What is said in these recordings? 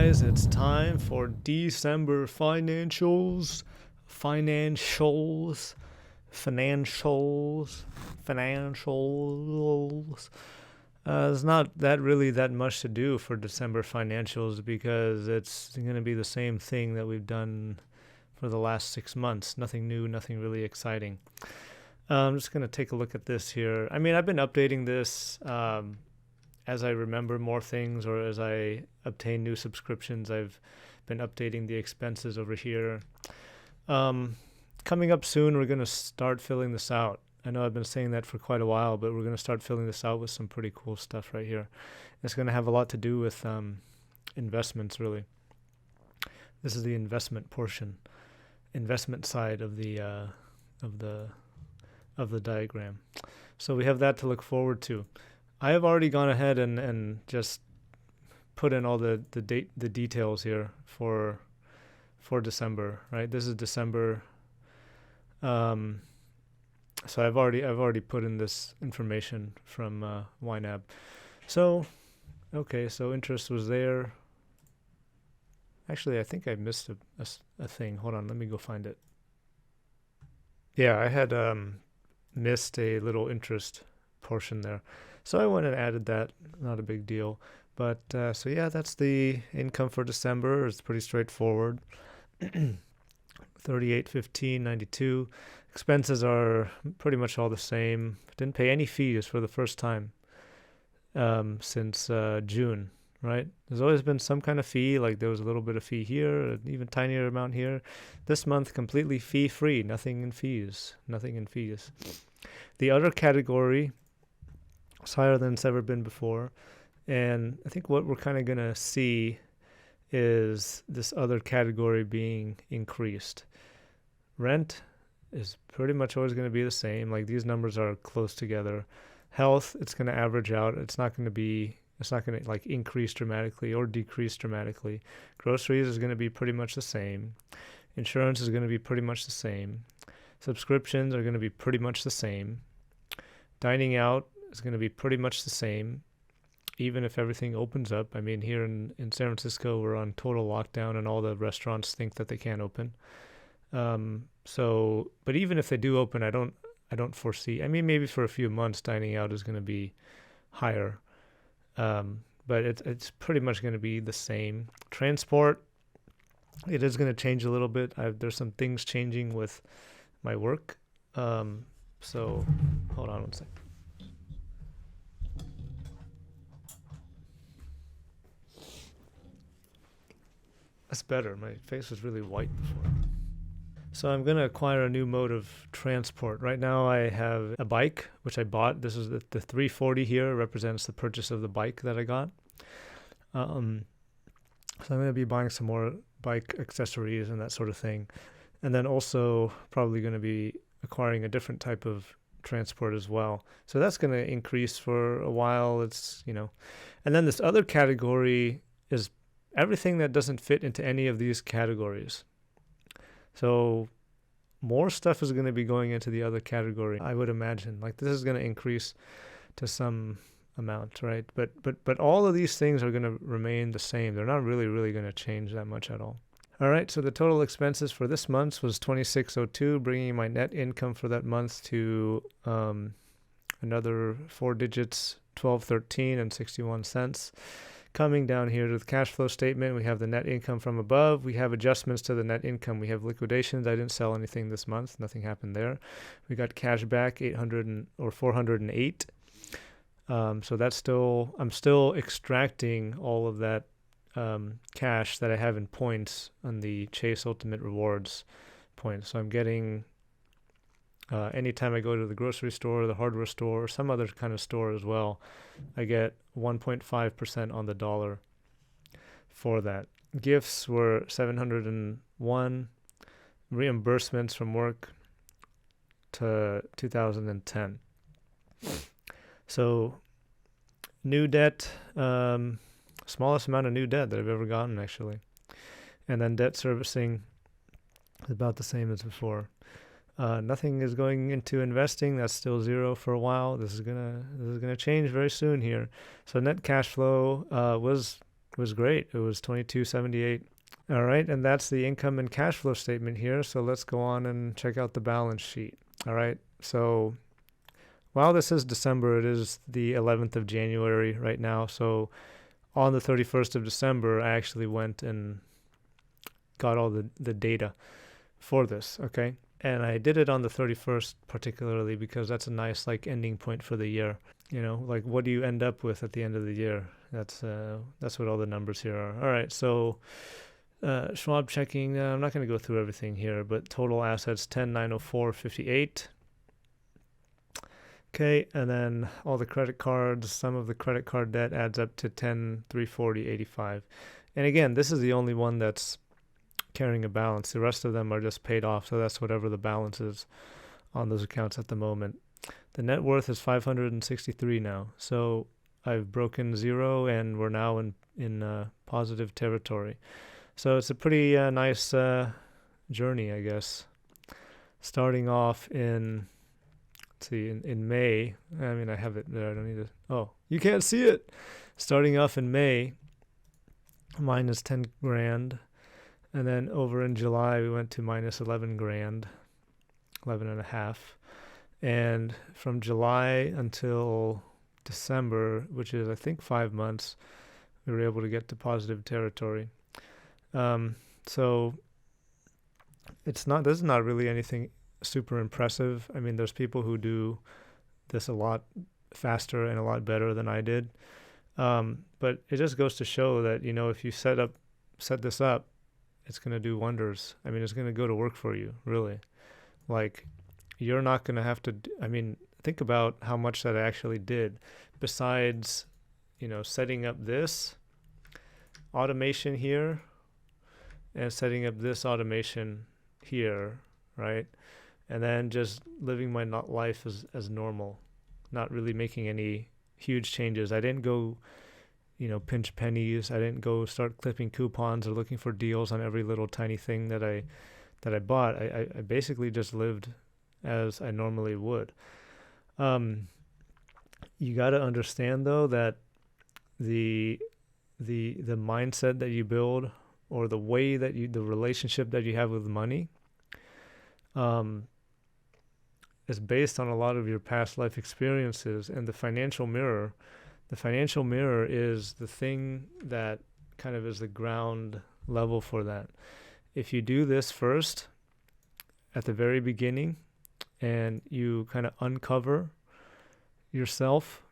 guys, it's time for December financials. Financials. Financials. Financials. There's not that much to do for December financials because it's going to be the same thing that we've done for the last 6 months. Nothing new, nothing really exciting. I'm just going to take a look at this here. I mean, I've been updating this as I remember more things or as I obtain new subscriptions. I've been updating the expenses over here. Coming up soon, we're going to start filling this out. I know I've been saying that for quite a while, but we're going to start filling this out with some pretty cool stuff right here. It's going to have a lot to do with investments, really. This is the investment portion, investment side of the diagram. So we have that to look forward to. I have already gone ahead and just put in all the details here for December, right? This is December. So I've already put in this information from YNAB. So, okay, so interest was there. Actually, I think I missed a thing. Hold on, let me go find it. Yeah, I had missed a little interest portion there. So I went and added that. Not a big deal. But so yeah, that's the income for December. It's pretty straightforward. 38.15.92. Expenses are pretty much all the same. Didn't pay any fees for the first time since June, right? There's always been some kind of fee, like there was a little bit of fee here, an even tinier amount here. This month, completely fee-free, nothing in fees. The other category is higher than it's ever been before. And I think what we're kind of going to see is this other category being increased. Rent is pretty much always going to be the same. Like these numbers are close together. Health, it's going to average out. It's not going to like increase dramatically or decrease dramatically. Groceries is going to be pretty much the same. Insurance is going to be pretty much the same. Subscriptions are going to be pretty much the same. Dining out is going to be pretty much the same, even if everything opens up. I mean, here in San Francisco, we're on total lockdown and all the restaurants think that they can't open. But even if they do open, I don't foresee, I mean, maybe for a few months, dining out is going to be higher. But it's pretty much going to be the same. Transport, it is going to change a little bit. There's some things changing with my work. So hold on one second. That's better. My face was really white before. So I'm going to acquire a new mode of transport. Right now I have a bike, which I bought. This is the 340 here represents the purchase of the bike that I got. So I'm going to be buying some more bike accessories and that sort of thing. And then also probably going to be acquiring a different type of transport as well. So that's going to increase for a while. It's, and then this other category is everything that doesn't fit into any of these categories. So more stuff is going to be going into the other category, I would imagine. Like this is going to increase to some amount, right? But all of these things are going to remain the same. They're not really going to change that much at all. All right, so the total expenses for this month was $26.02, bringing my net income for that month to another 4 digits, $12.13 and 61 cents. Coming down here to the cash flow statement, we have the net income from above. We have adjustments to the net income. We have liquidations. I didn't sell anything this month. Nothing happened there. We got cash back, 408. So that's still, I'm still extracting all of that cash that I have in points on the Chase Ultimate Rewards points. So I'm getting, anytime I go to the grocery store, the hardware store, or some other kind of store as well, I get 1.5% on the dollar for that. Gifts were 701. Reimbursements from work to 2010. So new debt, smallest amount of new debt that I've ever gotten actually. And then debt servicing is about the same as before. Nothing is going into investing. That's still zero for a while. This is gonna change very soon here. So net cash flow was was great. It was 2278. All right, and that's the income and cash flow statement here. So let's go on and check out the balance sheet. All right, so while this is December, it is the 11th of January right now. So on the 31st of December, I actually went and got all the data for this, okay? And I did it on the 31st particularly because that's a nice like ending point for the year. You know, like what do you end up with at the end of the year? That's what all the numbers here are. All right, so Schwab checking, I'm not going to go through everything here, but total assets 10,904.58. Okay, and then all the credit cards, some of the credit card debt adds up to 10,340.85. And again, this is the only one that's carrying a balance. The rest of them are just paid off, so that's whatever the balance is on those accounts at the moment. The net worth is 563 now. So I've broken zero and we're now in positive territory. So it's a pretty nice journey, I guess. Starting off in, let's see, in May. I mean, I have it there. I don't need to. Oh, you can't see it. Starting off in May, minus 10 grand. And then over in July, we went to minus 11 grand, 11 and a half. And from July until December, which is, I think, 5 months, we were able to get to positive territory. So this is not really anything super impressive. I mean, there's people who do this a lot faster and a lot better than I did. But it just goes to show that, you know, if you set this up, it's going to do wonders. I mean, it's going to go to work for you, really. Like, you're not going to have to, I mean, think about how much that I actually did. Besides, you know, setting up this automation here and setting up this automation here, right? And then just living my life as normal, not really making any huge changes. I didn't go, you know, pinch pennies. I didn't go start clipping coupons or looking for deals on every little tiny thing that I bought. I basically just lived as I normally would. You got to understand though that the mindset that you build, or the way that the relationship that you have with money, is based on a lot of your past life experiences. And the financial mirror is the thing that kind of is the ground level for that. If you do this first at the very beginning and you kind of uncover yourself,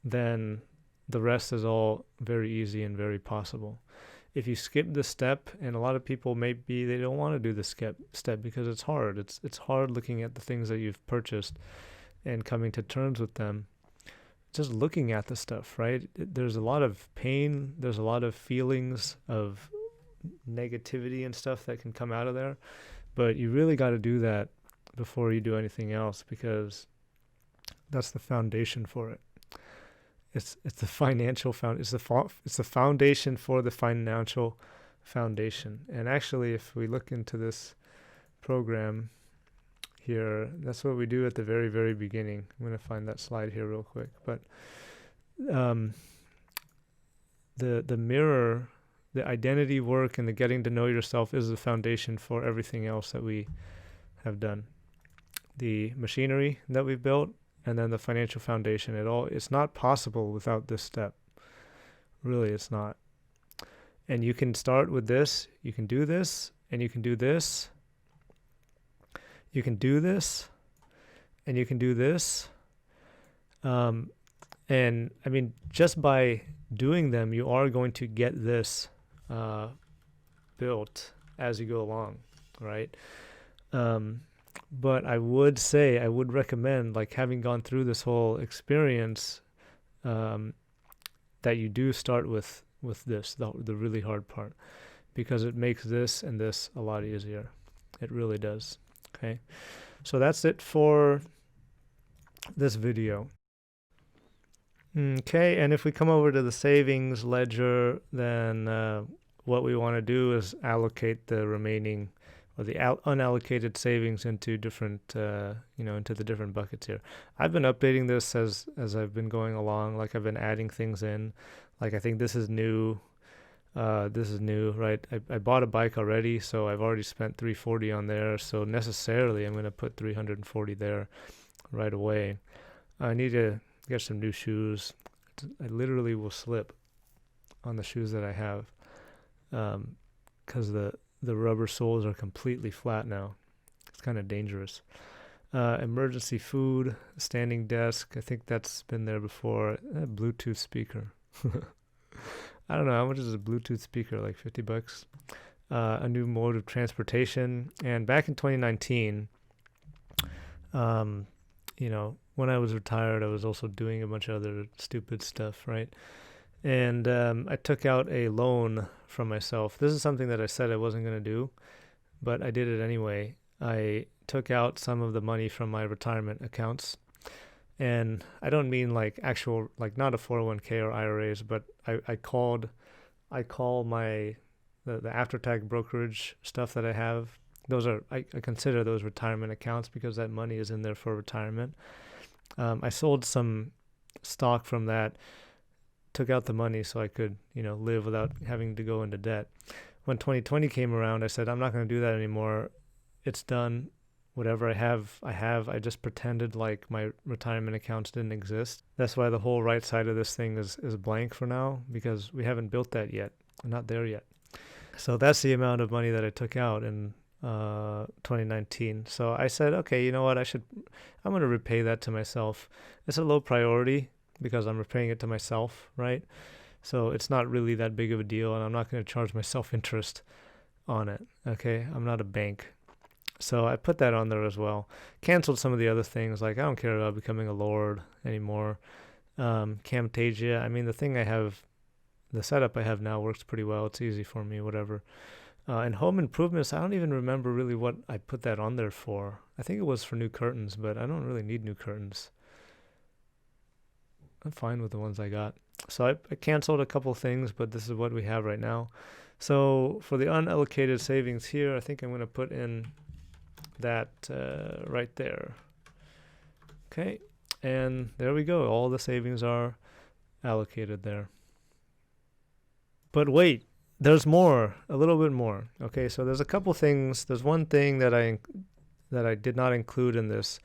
then the rest is all very easy and very possible. If you skip this step, and a lot of people they don't want to do the step because it's hard. It's hard looking at the things that you've purchased and coming to terms with them. Just looking at the stuff, right? There's a lot of pain. There's a lot of feelings of negativity and stuff that can come out of there. But you really got to do that before you do anything else, because that's the foundation for it. It's the financial it's the foundation for the financial foundation. And actually, if we look into this program here, that's what we do at the very, very beginning. I'm going to find that slide here real quick. But the mirror, the identity work, and the getting to know yourself is the foundation for everything else that we have done. The machinery that we've built, and then the financial foundation. It's not possible without this step. Really, it's not. And you can start with this. You can do this, and you can do this. You can do this, and you can do this. And I mean, just by doing them, you are going to get this built as you go along, right? But I would recommend, like, having gone through this whole experience, that you do start with this, the really hard part, because it makes this and this a lot easier. It really does. Okay. So that's it for this video. Okay. And if we come over to the savings ledger, then what we want to do is allocate the remaining, or the unallocated savings into different, into the different buckets here. I've been updating this as I've been going along. Like, I've been adding things in. Like I think this is new. This is new, right? I bought a bike already, so I've already spent 340 on there. So necessarily, I'm gonna put 340 there right away. I need to get some new shoes. I literally will slip on the shoes that I have, because the rubber soles are completely flat now. It's kind of dangerous. Emergency food, standing desk. I think that's been there before. A Bluetooth speaker. I don't know, how much is a Bluetooth speaker? Like $50? A new mode of transportation. And back in 2019, when I was retired, I was also doing a bunch of other stupid stuff, right? And I took out a loan from myself. This is something that I said I wasn't going to do, but I did it anyway. I took out some of the money from my retirement accounts. And I don't mean like actual, like not a 401k or IRAs, but I call my, the after-tax brokerage stuff that I have. Those are, I consider those retirement accounts because that money is in there for retirement. I sold some stock from that, took out the money so I could, live without having to go into debt. When 2020 came around, I said, I'm not going to do that anymore. It's done. Whatever I have. I just pretended like my retirement accounts didn't exist. That's why the whole right side of this thing is blank for now, because we haven't built that yet. We're not there yet. So that's the amount of money that I took out in 2019. So I said, okay, you know what? I'm going to repay that to myself. It's a low priority because I'm repaying it to myself, right? So it's not really that big of a deal, and I'm not going to charge myself interest on it. Okay, I'm not a bank. So I put that on there as well. Canceled some of the other things, like I don't care about becoming a lord anymore. Camtasia, I mean, the setup I have now works pretty well. It's easy for me, whatever. And home improvements, I don't even remember really what I put that on there for. I think it was for new curtains, but I don't really need new curtains. I'm fine with the ones I got. So I canceled a couple things, but this is what we have right now. So for the unallocated savings here, I think I'm going to put in that right there. Okay, and there we go. All the savings are allocated there. But wait, there's more, a little bit more. Okay, so there's a couple things. There's one thing that I did not include in this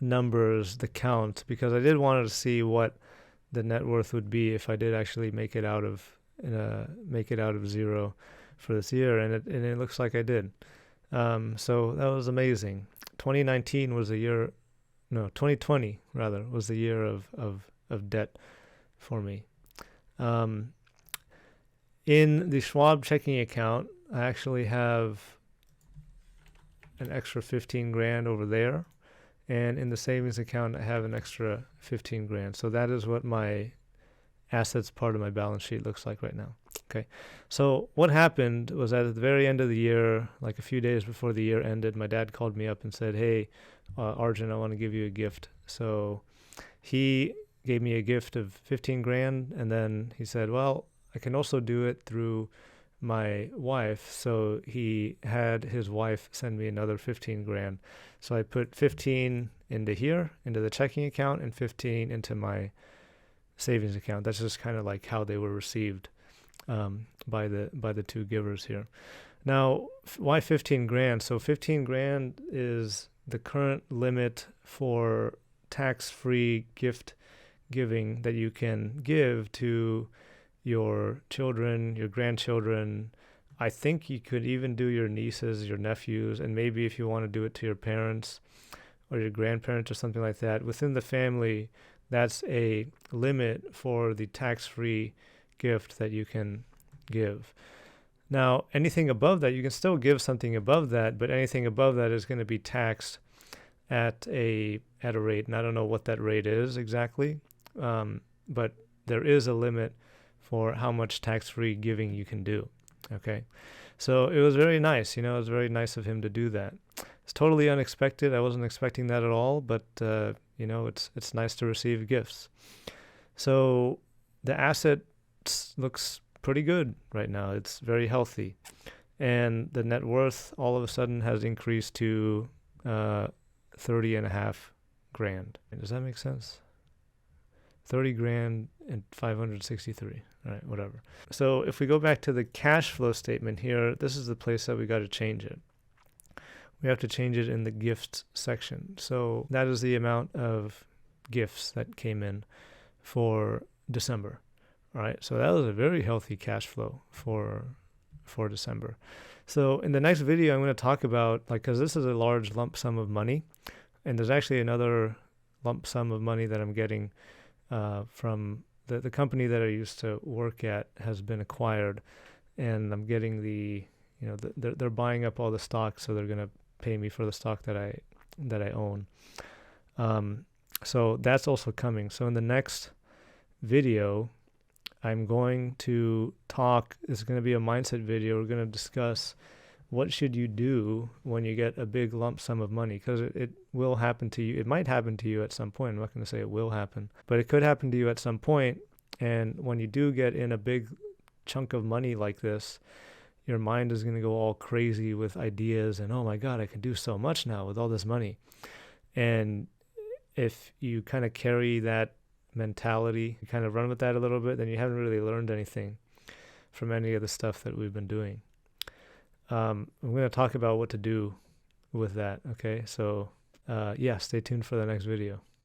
numbers, the count, because I did want to see what the net worth would be if I did actually make it out of zero for this year, and it looks like I did. So that was amazing. 2020 rather, was the year of debt for me. In the Schwab checking account, I actually have an extra 15 grand over there. And in the savings account, I have an extra 15 grand. So that is what my assets part of my balance sheet looks like right now. Okay. So what happened was that at the very end of the year, like a few days before the year ended, my dad called me up and said, hey, Arjun, I want to give you a gift. So he gave me a gift of 15 grand. And then he said, well, I can also do it through my wife. So he had his wife send me another 15 grand. So I put 15 into here, into the checking account, and 15 into my savings account. That's just kind of like how they were received by the two givers here. Now, why 15 grand? So 15 grand is the current limit for tax-free gift giving that you can give to your children, your grandchildren. I think you could even do your nieces, your nephews, and maybe if you want to do it to your parents or your grandparents or something like that. Within the family, that's a limit for the tax-free gift that you can give. Now, anything above that, you can still give something above that, but anything above that is going to be taxed at a rate, and I don't know what that rate is exactly, but there is a limit for how much tax-free giving you can do. Okay, so it was very nice. It was very nice of him to do that. It's totally unexpected. I wasn't expecting that at all, but it's nice to receive gifts. So the asset looks pretty good right now. It's very healthy, and the net worth all of a sudden has increased to 30.5 grand. Does that make sense? 30 grand and 563. All right, whatever. So if we go back to the cash flow statement here, this is the place that we got to change it. We have to change it in the gifts section. So that is the amount of gifts that came in for December. All right, so that was a very healthy cash flow for December. So in the next video, I'm going to talk about, because this is a large lump sum of money, and there's actually another lump sum of money that I'm getting from the company that I used to work at has been acquired, and I'm getting they're buying up all the stock, so they're going to pay me for the stock that I own. So that's also coming. So in the next video, I'm going to talk, it's going to be a mindset video. We're going to discuss what should you do when you get a big lump sum of money, because it will happen to you. It might happen to you at some point. I'm not going to say it will happen, but it could happen to you at some point. And when you do get in a big chunk of money like this, your mind is going to go all crazy with ideas and, oh my God, I can do so much now with all this money. And if you kind of carry that mentality, you kind of run with that a little bit, then you haven't really learned anything from any of the stuff that we've been doing. I'm going to talk about what to do with that. Okay, so yeah, stay tuned for the next video.